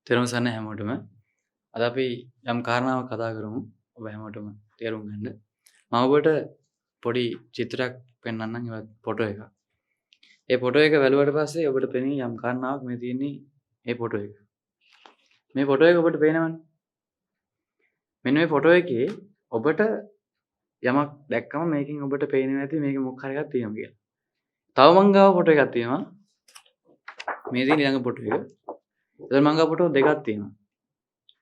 තෙරුවන් සරණයි හැමෝටම. අද අපි යම් කාරණාවක් කතා කරමු. ඔබ හැමෝටම තේරුම් ගන්න. මම ඔබට පොඩි චිත්‍රයක් පෙන්වන්නම්. ඒවත් ෆොටෝ එකක්. ඒ ෆොටෝ එක බැලුවට පස්සේ ඔබට පෙනෙයි යම් කාරණාවක් මේ තියෙන්නේ මේ ෆොටෝ එක. මේ ෆොටෝ එක ඔබට පේනවනේ. මෙන්න මේ ෆොටෝ එකේ ඔබට යමක් දැක්කම මේකෙන් ඔබට පේන්නේ නැති මේකේ මොකක් හරි එකක් තියෙනවා කියලා. තව මං ගාව ෆොටෝ එකක් තියෙනවා. මේ තියෙන ඊළඟ ෆොටෝ එක. එතන මං ගාව ෆොටෝ දෙකක් තියෙනවා.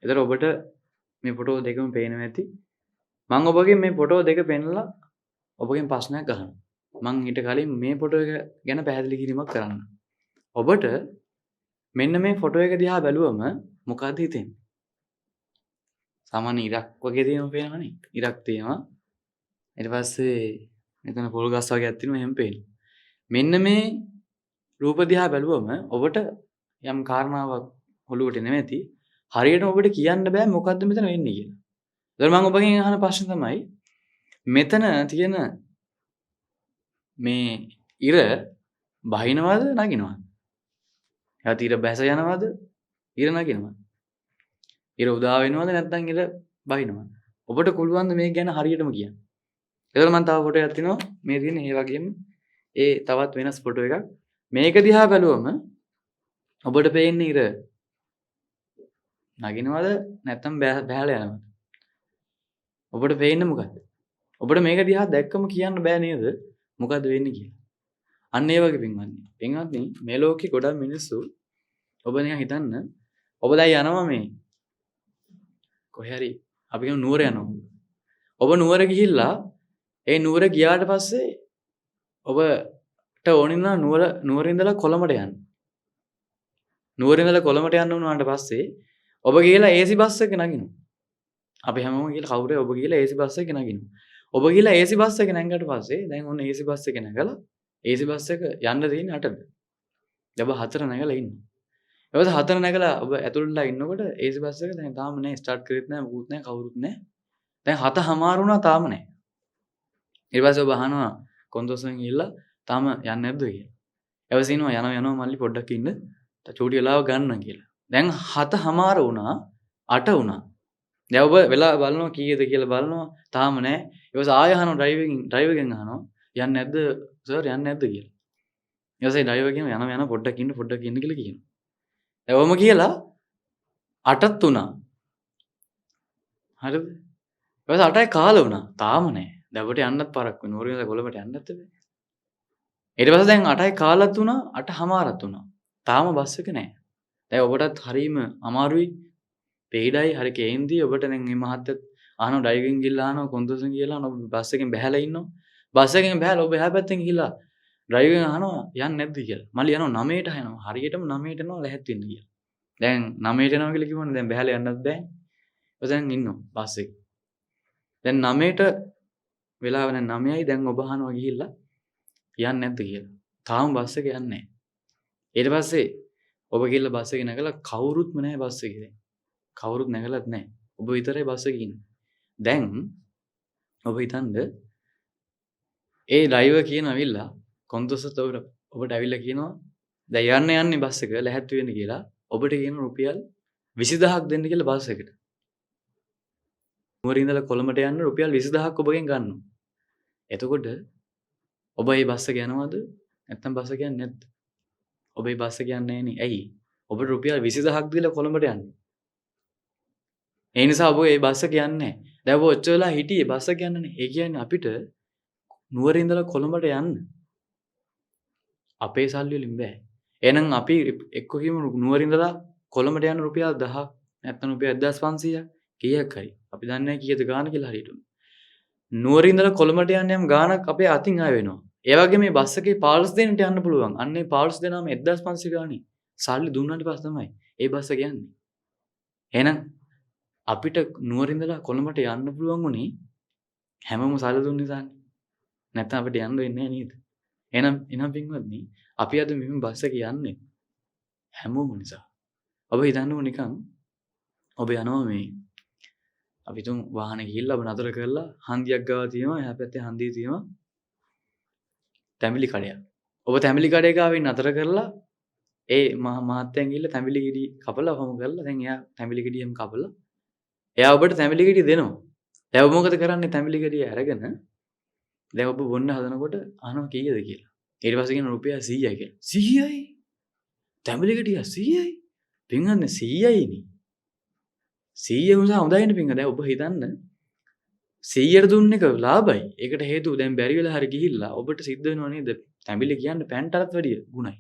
එතකොට ඔබට මේ ෆොටෝ දෙකම පේනවා ඇති. මම ඔබගෙන් මේ ෆොටෝ දෙක පෙන්නලා ඔබගෙන් ප්‍රශ්නයක් අහනවා. මම ඊට කලින් මේ ෆොටෝ එක ගැන පැහැදිලි කිරීමක් කරන්න. ඔබට මෙන්න මේ ෆොටෝ එක දිහා බැලුවම මොකක්ද හිතෙන්නේ? සාමාන්‍ය ඉරක් වගේ තියෙනවා පේනවනේ. ඉරක් තියෙනවා. ඊට පස්සේ මෙතන පොල් ගස් වගේක් තියෙනවා එහෙම පේනවා. මෙන්න මේ රූප දිහා බැලුවම ඔබට යම් කාරණාවක් ඔළුවට නෙමෙති. හරියටම ඔබට කියන්න බෑ මොකද්ද මෙතන වෙන්නේ කියලා. දැන් මම ඔබගෙන් අහන ප්‍රශ්න තමයි මෙතන තියෙන මේ ඉර බහිනවද නගිනවද? එයාත් ඉර බැස යනවද? ඉර නගිනවද? ඉර උදා වෙනවද නැත්නම් ඉර බහිනවද? ඔබට පුළුවන් ද මේක ගැන හරියටම කියන්න? එතකොට මම තව ෆොටෝ එකක් තියෙනවා. මේ තියෙන ඒ වගේම ඒ තවත් වෙනස් ෆොටෝ එකක්. මේක දිහා බැලුවම ඔබට පේන්නේ ඉර නගිනවද නැත්නම් බැහැලා යනවද? ඔබට පේන්නේ මොකද්ද? ඔබට මේක දිහා දැක්කම කියන්න බෑ නේද? මොකද්ද වෙන්නේ කියලා. අන්න ඒ වගේ පින්වත්නි මේ ලෝකේ ගොඩක් මිනිස්සු ඔබ නිකන් හිතන්න ඔබ දැන් යනවා මේ කොහේ හරි අපි කියමු නුවර යනවා. ඔබ නුවර ගිහිල්ලා ඒ නුවර ගියාට පස්සේ ඔබට ඕනින් නම් නුවර ඉඳලා කොළඹට යන්න. නුවර ඉඳලා කොළඹට යන්න උනාට පස්සේ ඔබ ගිහලා AC බස් එක නගිනවා. අපි හැමෝම ගිහලා කවුරුේ ඔබ ගිහලා AC බස් එක නගිනවා. ඔබ ගිහලා AC බස් එක නැංගකට පස්සේ දැන් ඔන්න AC බස් එක නැගලා AC බස් එක යන්න තියෙන්නේ 8ට. ඔබ 4 නැගලා ඉන්නවා. ඊපස්සේ 4 නැගලා ඔබ ඇතුළටලා ඉන්නකොට AC බස් එක දැන් තාම නෑ ස්ටාර්ට් කරෙත් නෑ මොකුත් නෑ කවුරුත් නෑ. දැන් 7:00 වුණා තාම නෑ. ඊට පස්සේ ඔබ අහනවා කොන්දොස්ෙන් ගිහලා තාම යන්නේ නැද්ද කියලා. එවසිනවා යනවා මල්ලි පොඩ්ඩක් ඉන්න. චූටි වෙලාව ගන්න කියලා. දැන් 7:00 වුණා 8 වුණා. දැන් ඔබ වෙලා බලනවා කීයද කියලා බලනවා තාම නෑ. ඊපස්සේ ආය අහනවා ඩ්‍රයිවර්ගෙන් අහනවා යන්නේ නැද්ද සර් යන්නේ නැද්ද කියලා. ඊපස්සේ ඩ්‍රයිවර් කියනවා යනවා පොඩ්ඩක් ඉන්න කියලා කියනවා. දැන් ඔබම කියලා 8ත් වුණා. හරිද? ඊපස්සේ 8යි කාල වුණා. තාම නෑ. දැන් ඔබට යන්නත් පාරක් වෙනවා. ඕරියන්ද කොළඹට යන්නත් බෑ. ඊට පස්සේ දැන් 8යි කාලත් වුණා 8:00ත් වුණා. තාම බස් එක නෑ. දැන් ඔබටත් හරීම අමාරුයි. පෙයිඩයි හරි කේන්දී ඔබට දැන් මේ මහත්තයත් අහනවා ඩ්‍රයිවිං ගිහලා අහනවා කොන්දොසෙන් ගිහලා ඔබ බස් එකෙන් බැහැලා ඉන්නවා. බස් එකෙන් බැහැලා ඔබ එහා පැත්තෙන් ගිහලා ඩ්‍රයිවිං අහනවා යන්නේ නැද්ද කියලා. මල්ලි යනවා 9ට යනවා. හරියටම 9ට යනවා ලැහැත් වෙන්න කියලා. දැන් 9ට යනවා කියලා කිව්වනේ දැන් බැහැලා යන්නත් බෑ. ඔය දැන් ඉන්නවා බස් එකේ. දැන් 9ට වෙලාව දැන් 9යි දැන් ඔබ අහනවා ගිහිල්ලා යන්නේ නැද්ද කියලා. තාම බස් එක යන්නේ නැහැ. ඊට පස්සේ ඔබ ගිහිල්ලා බස් එකේ නැගලා කවුරුත්ම නැහැ බස් එකේ දැන්. කවුරුත් නැගලත් නැහැ. ඔබ විතරයි බස් එකේ ඉන්නේ. දැන් ඔබ හිතන්න ඒ ඩ්‍රයිවර් කියනවිලා කොන්දොස්ට ඔබට ඇවිල්ලා කියනවා දැන් යන්නේ බස් එක ලැහැත් වෙන්න කියලා. ඔබට කියන රුපියල් 20000ක් දෙන්න කියලා බස් එකට. නුවර ඉඳලා කොළඹට යන්න රුපියල් 20000ක් ඔබගෙන් ගන්නවා. එතකොට ඔබ මේ බස් එක යනවද? නැත්නම් බස් එක යන්නේ නැද්ද? ඔබ මේ බස් එක යන්නේ නැහැ නේ. ඇයි? ඔබට රුපියල් 20000ක් දීලා කොළඹට යන්න. ඒ නිසා ඔබ මේ බස් එක යන්නේ නැහැ. දැන් ඔබ ඔච්චර වෙලා හිටියේ බස් එක යන්නනේ. ඒ කියන්නේ අපිට නුවර ඉඳලා කොළඹට යන්න අපේ සල්ලි වලින් බෑ. එහෙනම් අපි එක්ක කියමු නුවර ඉඳලා කොළඹට යන රුපියල් 1000ක් නැත්නම් රුපියල් 1500ක් කීයක් හරි. අපි දන්නේ නැහැ කීයද ගාණ කියලා හරියටම. නුවර ඉඳලා කොළඹට යන්න යම් ගාණක් අපේ අතින් ආය වෙනවා. ඒ වගේ මේ බස් එකේ පාල්ස් දෙන්නට යන්න පුළුවන්. අන්න ඒ පාල්ස් දෙනාම 1500 ගාණේ. සල්ලි දුන්නාට පස්සේ තමයි ඒ බස් එක යන්නේ. එහෙනම් අපිට නුවර ඉඳලා කොළඹට යන්න පුළුවන් උනේ හැමෝම සල්ලි දුන්න නිසානේ. නැත්නම් අපිට යන්න වෙන්නේ නැහැ නේද? එහෙනම් පින්වත්නි අපි අද මෙහෙම බස් එකේ යන්නේ හැමෝම නිසා. ඔබ හිතන්නකො නිකන් ඔබ යනවා මේ අපි තුන් වාහනේ ගිහිල්ලා ඔබ නතර කරලා හන්දියක් ගාව තියෙනවා එහා පැත්තේ හන්දිය තියෙනවා තැඹිලි කඩයක්. ඔබ තැඹිලි කඩේ ගාවින් නතර කරලා ඒ මහත්තයන් ගිහිල්ලා තැඹිලි ගෙඩි කපලා වහමු කරලා දැන් එයා තැඹිලි ගෙඩියම කපලා එයා ඔබට තැඹිලි ගෙඩිය දෙනවා. දැන් ඔබ මොකද කරන්නේ තැඹිලි ගෙඩිය අරගෙන දැන් ඔබ බොන්න හදනකොට අහනවා කීයද කියලා. ඊට පස්සේ කියන රුපියල් 100යි කියලා. 100යි? තැඹිලි ගෙඩිය 100යි? පින්වත්නි 100යිනේ. 100 නිසා හොඳයිනේ පින්වත්නි. දැන් ඔබ හිතන්න 100ට දුන්න එක ලාභයි. ඒකට හේතුව දැන් බැරි වෙලා හරි ගිහිල්ලා ඔබට සිද්ධ වෙනව නේද? තැඹිලි කියන්නේ පැන්ටටත් වැඩිය ගුණයි.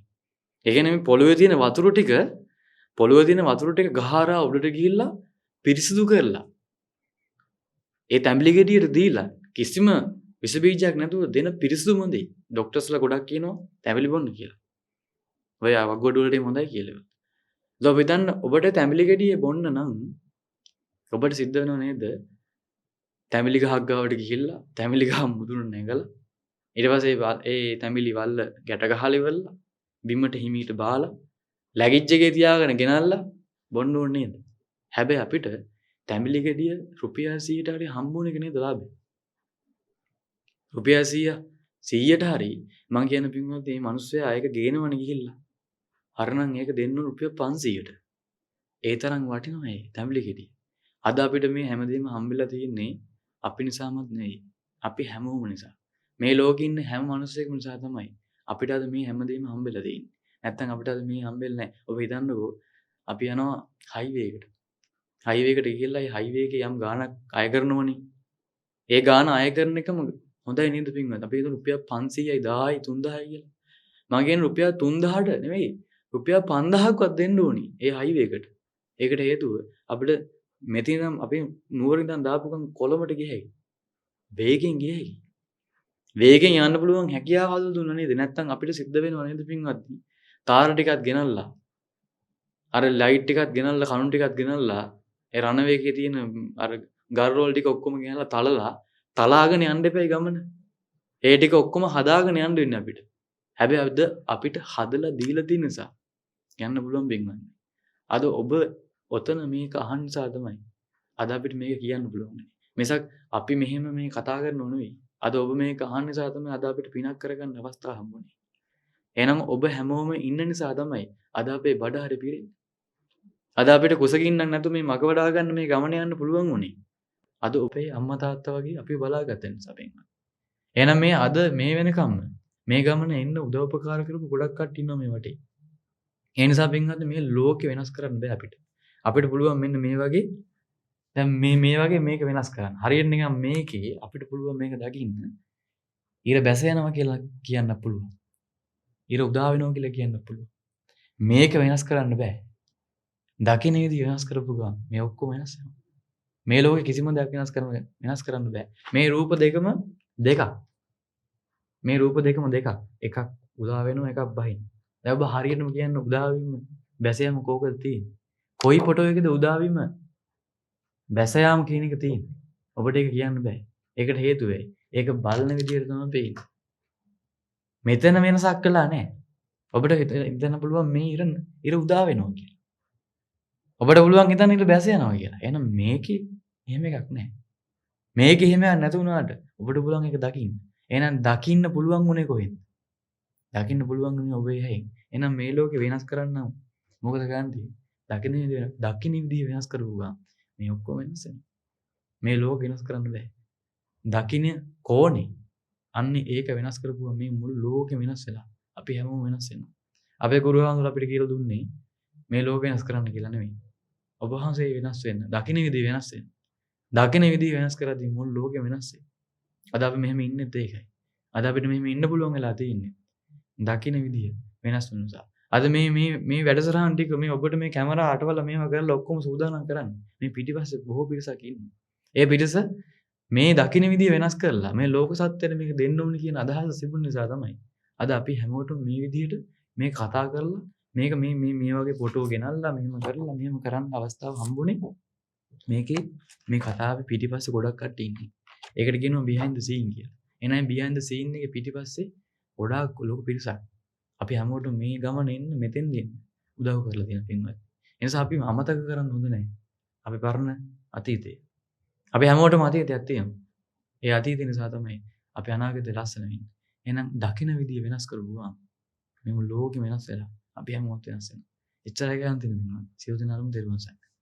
ඒ කියන්නේ මේ පොළොවේ තියෙන වතුර ටික ගහරා උඩට ගිහිල්ලා පිරිසිදු කරලා ඒ තැඹිලි ගෙඩියට දීලා කිසිම විස බීජයක් නැතුව දෙන පිරිසිදුම දේ. ડોක්ටර්ස්ලා ගොඩක් කියනවා තැඹිලි බොන්න කියලා. ඔය වග්ගොඩ වලට හොඳයි කියලා. දැන් ඔබ හිතන්න ඔබට තැඹිලි ගෙඩිය බොන්න නම් ඔබට සිද්ධ වෙනව නේද? තැඹිලි ගහක් ගාවට ගිහිල්ලා තැඹිලි ගහ මුදුන නැගලා ඊට පස්සේ ඒ තැඹිලි වල්ල ගැට ගහලා ඉවරලා බිමට හිමීට බාලා ලැගිජ් එකේ තියාගෙන ගෙනල්ලා බොන්න ඕනේ නේද? හැබැයි අපිට තැඹිලි ගෙඩිය රුපියල් 100ට හරි හම්බුන එක නේද ලාභය? රුපියල් 100ට හරි මං කියන පින්වත් මේ මිනිස්සයා ඒක ගේනවනේ ගිහිල්ලා. හරනම් ඒක දෙන්න රුපියල් 500ට. ඒ තරම් වටිනවා මේ තැඹිලි ගෙඩිය. අද අපිට මේ හැමදේම හම්බෙලා තියෙන්නේ අපි නිසාමත් නෙවෙයි. අපි හැමෝම නිසා. මේ ලෝකේ ඉන්න හැම මිනිස්සෙකම නිසා තමයි අපිට අද මේ හැමදේම හම්බෙලා තියෙන්නේ. නැත්තම් අපිට අද මේ හම්බෙන්නේ නැහැ. ඔබ හිතන්නකෝ අපි යනවා හයිවේ එකට. හයිවේ එකට ගිහිල්ලා ඒ හයිවේ එකේ යම් ගාණක් අය කරනවනේ. ඒ ගාණ අය කරන එකම හොඳයි නේද පින්වත්? අපි හිතමු රුපියල් 500යි 1000යි 3000යි කියලා. මම කියන්නේ රුපියල් 3000ට නෙවෙයි රුපියල් 5000ක්වත් දෙන්න ඕනි ඒ හයිවේ එකට. ඒකට හේතුව අපිට මෙතන අපි නුවරින් ඉඳන් දාපු ගමන් කොළඹට ගියයි. වේගෙන් ගියයි. වේගෙන් යන්න පුළුවන් හැකියාව හදලා දුන්නා නේද? නැත්තම් අපිට සිද්ධ වෙනව නේද පින්වත්නි? තාර ටිකක් ගෙනල්ලා අර ලයිට් ටිකක් ගෙනල්ලා කණු ටිකක් ගෙනල්ලා ඒ රණවේ එකේ තියෙන අර ගල් රෝල් ටික ඔක්කොම ගෙනල්ලා තලාගෙන යන්න එපයි ගමන. ඒ ටික ඔක්කොම හදාගෙන යන්න වෙන්නේ අපිට. හැබැයි අද අපිට හදලා දීලා තියෙන නිසා යන්න පුළුවන් පින්වත්නි. අද ඔබ ඔතන මේක අහන්න නිසා තමයි අද අපිට මේක කියන්න පුළුවන්. මිසක් අපි මෙහෙම මේ කතා කරනව නෙවෙයි. අද ඔබ මේක අහන්න නිසා තමයි අද අපිට පිනක් කරගන්න අවස්ථාව හම්බුනේ. එහෙනම් ඔබ හැමෝම ඉන්න නිසා තමයි අද අපේ බඩ හරි පිරෙන්නේ. අද අපිට කුසගින්නක් නැතු මේ මග වඩා ගන්න මේ ගමන යන්න පුළුවන් උනේ. අද ඔබේ අම්මා තාත්තා වගේ අපි බලාගත්ත නිසා පින්වත්. එහෙනම් මේ අද මේ වෙනකම් මේ ගමන එන්න උදව්පකාර කරපු ගොඩක් කට්ටිය ඉන්නවා මේ වටේ. ඒ නිසා පින්වත් මේ ලෝකෙ වෙනස් කරන්න බෑ අපිට. අපිට පුළුවන් මෙන්න මේ වගේ දැන් මේ වගේ මේක වෙනස් කරන්න. හරියට නිකන් මේකේ අපිට පුළුවන් මේක දකින්න. ඊර බැස යනවා කියලා කියන්න පුළුවන්. ඊර උදා වෙනවා කියලා කියන්න පුළුවන්. මේක වෙනස් කරන්න බෑ. දකින්න විදිහ වෙනස් කරපු ගමන් මේ ඔක්කොම වෙනස් වෙනවා. මේ ලෝකේ කිසිම දෙයක් වෙනස් කරන්න බෑ. මේ රූප දෙකම දෙකක්. මේ රූප දෙකම දෙකක්. එකක් උදා වෙනවා එකක් බහිනවා. දැන් ඔබ හරියටම කියන්න උදා වීම බැස යාම කෝකද තියෙන්නේ? කොයි ෆොටෝ එකද උදා වීම බැස යාම කියන එක තියෙන්නේ? ඔබට ඒක කියන්න බෑ. ඒකට හේතුව ඒක බලන විදියට තමයි පේන්නේ. මෙතන වෙනසක් කළා නෑ. ඔබට හිතන්න පුළුවන් මේ ඉර උදා වෙනවා කියලා. ඔබට පුළුවන් හිතන්න ඉර බැස යනවා කියලා. එහෙනම් මේකේ එහෙම එකක් නෑ. මේකේ එහෙම එකක් නැති වුණාට ඔබට පුළුවන් ඒක දකින්න. එහෙනම් දකින්න පුළුවන් උනේ කොහෙන්ද? දකින්න පුළුවන් උනේ ඔබේ ඇහෙන්. එහෙනම් මේ ලෝකේ වෙනස් කරන්න මොකද කරන්නේ? දකින්න විදිහ වෙනස් කරුවා මේ ඔක්කොම වෙනස් වෙනවා. මේ ලෝක වෙනස් කරන්න බෑ. දකින්න කෝණේ අන්නේ ඒක වෙනස් කරපුවා මේ මුළු ලෝකෙම වෙනස් වෙලා. අපි හැමෝම වෙනස් වෙනවා. අපේ ගුරුහාමුදුරුවෝ අපිට කියලා දුන්නේ මේ ලෝක වෙනස් කරන්න කියලා නෙවෙයි. ඔබ වහන්සේ වෙනස් වෙන්න. දකින්න විදිහ වෙනස් වෙන්න. දකින්න විදිහ වෙනස් කරද්දී මුළු ලෝකෙම වෙනස් වෙනවා. අද අපි මෙහෙම ඉන්නෙත් ඒකයි. අද අපිට මෙහෙම ඉන්න පුළුවන් වෙලා තියෙන්නේ. දකින්න විදිහ වෙනස් වෙන නිසා. අද මේ වැඩසටහන් ටික මේ ඔබට මේ කැමරා අටවල මේව කරලා ඔක්කොම සූදානම් කරන්නේ. මේ පිටිපස්සේ බොහෝ පිරිසක් ඉන්නවා. ඒ පිරිස මේ දකින්න විදිහ වෙනස් කරලා මේ ලෝක සත්‍යයට මේක දෙන්න ඕනේ කියන අදහස තිබුණ නිසා තමයි අද අපි හැමෝටම මේ විදිහට මේ කතා කරලා මේක මේ වගේ ෆොටෝ ගෙනල්ලා මෙහෙම කරලා මෙහෙම කරන්න අවස්ථාව හම්බුනේ. මේකේ මේ කතාවේ පිටිපස්සේ ගොඩක් කට්ටිය ඉන්නේ. ඒකට කියනවා behind the scene කියලා. එහෙනම් behind the scene එකේ පිටිපස්සේ ගොඩාක් ලොකු පිරිසක්. අපි හැමෝටම මේ ගමන එන්න මෙතෙන් දෙන්න උදව් කරලා තියෙන පින්වත්. ඒ නිසා අපි අමතක කරන්න හොඳ නැහැ. අපි පරණ අතීතේ. අපි හැමෝටම අතීතයක් තියෙනවා. ඒ අතීතය නිසා තමයි අපි අනාගතේ ලස්සන වෙන්නේ. එහෙනම් දකින විදිය වෙනස් කරගුවා මේ ලෝකෙ වෙනස් වෙලා. අපි හැමෝත් වෙනස් වෙනවා. එච්චරයි කියන්න තියෙන්නේ පින්වත්. සියලු දෙනාටම තෙරුවන් සරණයි.